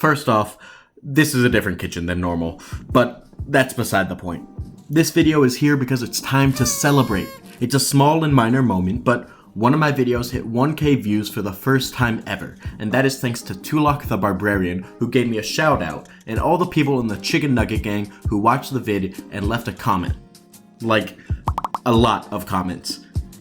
First off, this is a different kitchen than normal, but that's beside the point. This video is here because it's time to celebrate. It's a small and minor moment, but one of my videos hit 1K views for the first time ever, and that is thanks to Tulok the Barbarian, who gave me a shout out, and all the people in the Chicken Nugget gang who watched the vid and left a comment. Like, a lot of comments.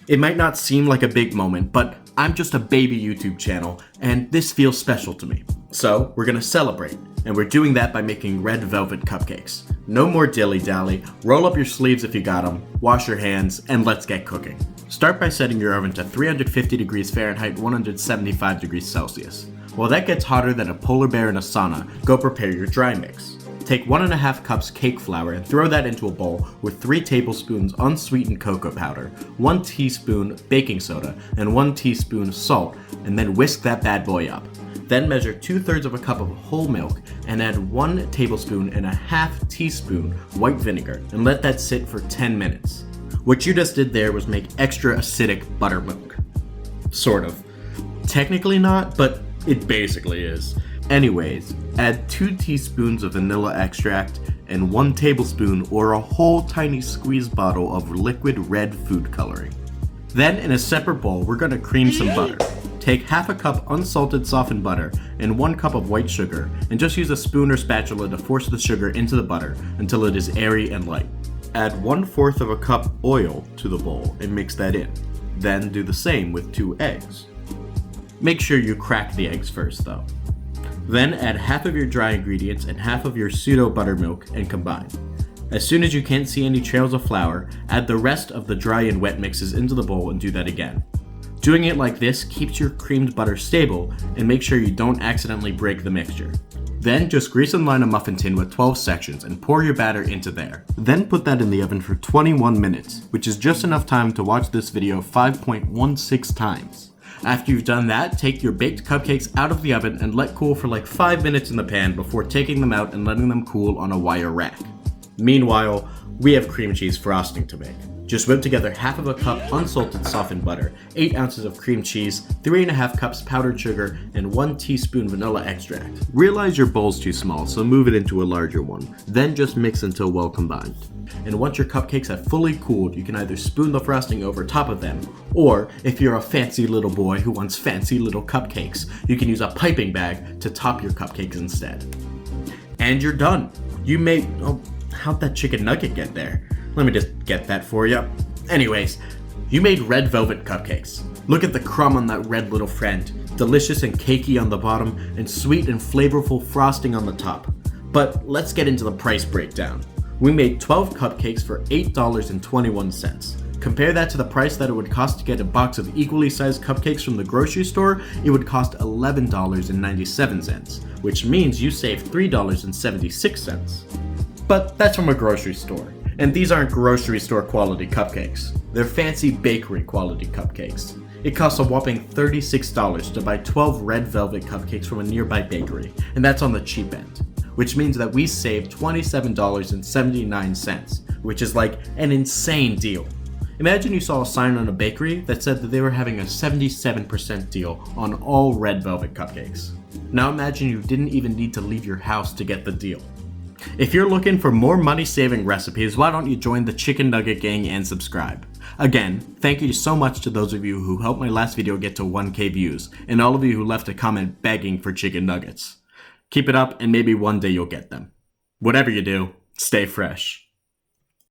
It might not seem like a big moment, but I'm just a baby YouTube channel, and this feels special to me. So, we're gonna celebrate, and we're doing that by making red velvet cupcakes. No more dilly-dally, roll up your sleeves if you got them, wash your hands, and let's get cooking. Start by setting your oven to 350 degrees Fahrenheit, 175 degrees Celsius. While that gets hotter than a polar bear in a sauna, go prepare your dry mix. Take 1.5 cups cake flour and throw that into a bowl with 3 tablespoons unsweetened cocoa powder, 1 teaspoon baking soda, and 1 teaspoon salt, and then whisk that bad boy up. Then measure 2/3 of a cup of whole milk and add 1 tablespoon and a half teaspoon white vinegar and let that sit for 10 minutes. What you just did there was make extra acidic buttermilk. Sort of. Technically not, but it basically is. Anyways, add 2 teaspoons of vanilla extract and 1 tablespoon or a whole tiny squeeze bottle of liquid red food coloring. Then in a separate bowl, we're gonna cream some butter. Take half a cup unsalted softened butter and 1 cup of white sugar, and just use a spoon or spatula to force the sugar into the butter until it is airy and light. Add 1/4 of a cup oil to the bowl and mix that in. Then do the same with 2 eggs. Make sure you crack the eggs first though. Then add half of your dry ingredients and half of your pseudo buttermilk and combine. As soon as you can't see any trails of flour, add the rest of the dry and wet mixes into the bowl and do that again. Doing it like this keeps your creamed butter stable and make sure you don't accidentally break the mixture. Then just grease and line a muffin tin with 12 sections and pour your batter into there. Then put that in the oven for 21 minutes, which is just enough time to watch this video 5.16 times. After you've done that, take your baked cupcakes out of the oven and let cool for like 5 minutes in the pan before taking them out and letting them cool on a wire rack. Meanwhile, we have cream cheese frosting to make. Just whip together half of a cup unsalted softened butter, 8 ounces of cream cheese, 3.5 cups powdered sugar, and 1 teaspoon vanilla extract. Realize your bowl's too small, so move it into a larger one. Then just mix until well combined. And once your cupcakes have fully cooled, you can either spoon the frosting over top of them, or if you're a fancy little boy who wants fancy little cupcakes, you can use a piping bag to top your cupcakes instead. And you're done. You made... oh, how'd that chicken nugget get there? Let me just get that for you. Anyways, you made red velvet cupcakes. Look at the crumb on that red little friend. Delicious and cakey on the bottom, and sweet and flavorful frosting on the top. But let's get into the price breakdown. We made 12 cupcakes for $8.21. Compare that to the price that it would cost to get a box of equally sized cupcakes from the grocery store, it would cost $11.97, which means you save $3.76. But that's from a grocery store. And these aren't grocery store quality cupcakes. They're fancy bakery quality cupcakes. It costs a whopping $36 to buy 12 red velvet cupcakes from a nearby bakery, and that's on the cheap end. Which means that we saved $27.79, which is like an insane deal. Imagine you saw a sign on a bakery that said that they were having a 77% deal on all red velvet cupcakes. Now imagine you didn't even need to leave your house to get the deal. If you're looking for more money-saving recipes, why don't you join the Chicken Nugget gang and subscribe? Again, thank you so much to those of you who helped my last video get to 1K views, and all of you who left a comment begging for chicken nuggets. Keep it up, and maybe one day you'll get them. Whatever you do, stay fresh.